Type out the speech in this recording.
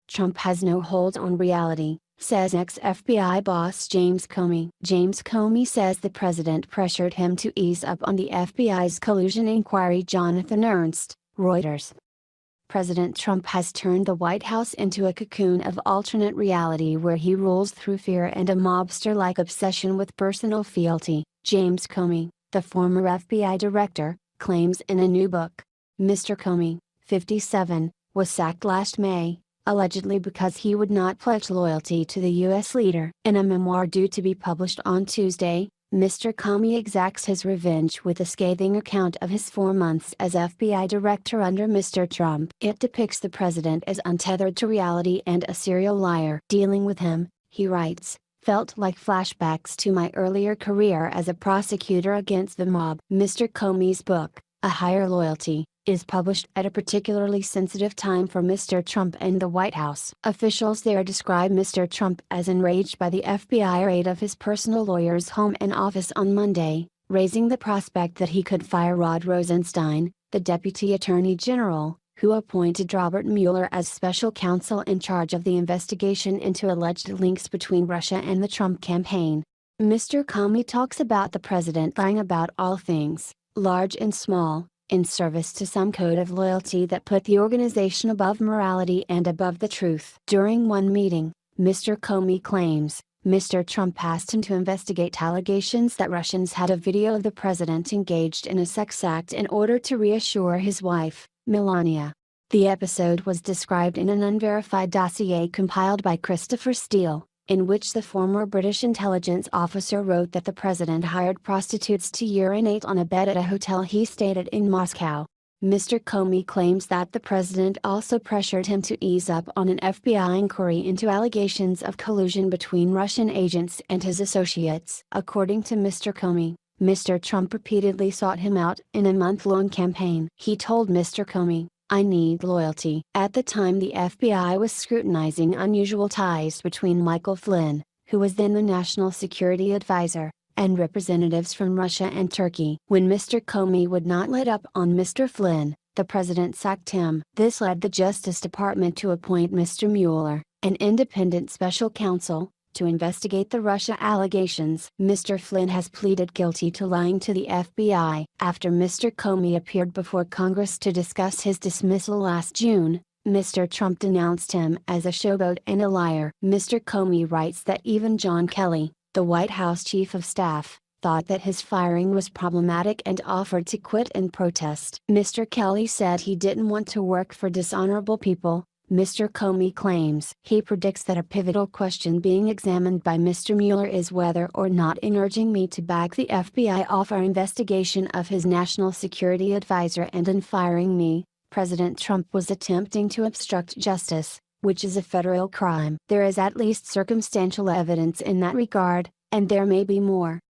Trump has no hold on reality, says ex-FBI boss James Comey. James Comey says the president pressured him to ease up on the FBI's collusion inquiry. Jonathan Ernst, Reuters. President Trump has turned the White House into a cocoon of alternate reality where he rules through fear and a mobster-like obsession with personal fealty, James Comey, the former FBI director, claims in a new book. Mr. Comey, 57, was sacked last May, allegedly because he would not pledge loyalty to the U.S. leader. In a memoir due to be published on Tuesday, Mr. Comey exacts his revenge with a scathing account of his 4 months as FBI director under Mr. Trump. It depicts the president as untethered to reality and a serial liar. Dealing with him, he writes, felt like flashbacks to my earlier career as a prosecutor against the mob. Mr. Comey's book, A Higher Loyalty, is published at a particularly sensitive time for Mr. Trump and the White House. Officials there describe Mr. Trump as enraged by the FBI raid of his personal lawyer's home and office on Monday, raising the prospect that he could fire Rod Rosenstein, the Deputy Attorney General, who appointed Robert Mueller as special counsel in charge of the investigation into alleged links between Russia and the Trump campaign. Mr. Comey talks about the president lying about all things, large and small, in service to some code of loyalty that put the organization above morality and above the truth. During one meeting, Mr. Comey claims, Mr. Trump asked him to investigate allegations that Russians had a video of the president engaged in a sex act in order to reassure his wife, Melania. The episode was described in an unverified dossier compiled by Christopher Steele, in which the former British intelligence officer wrote that the president hired prostitutes to urinate on a bed at a hotel he stayed at in Moscow. Mr. Comey claims that the president also pressured him to ease up on an FBI inquiry into allegations of collusion between Russian agents and his associates. According to Mr. Comey, Mr. Trump repeatedly sought him out in a month-long campaign. He told Mr. Comey, "I need loyalty." At the time the FBI was scrutinizing unusual ties between Michael Flynn, who was then the National Security Advisor, and representatives from Russia and Turkey. When Mr. Comey would not let up on Mr. Flynn, the president sacked him. This led the Justice Department to appoint Mr. Mueller, an independent special counsel, to investigate the Russia allegations. Mr. Flynn has pleaded guilty to lying to the FBI. After Mr. Comey appeared before Congress to discuss his dismissal last June, Mr. Trump denounced him as a showboat and a liar. Mr. Comey writes that even John Kelly, the White House chief of staff, thought that his firing was problematic and offered to quit in protest. Mr. Kelly said he didn't want to work for dishonorable people. Mr. Comey claims. He predicts that a pivotal question being examined by Mr. Mueller is whether or not in urging me to back the FBI off our investigation of his national security advisor and in firing me, President Trump was attempting to obstruct justice, which is a federal crime. There is at least circumstantial evidence in that regard, and there may be more.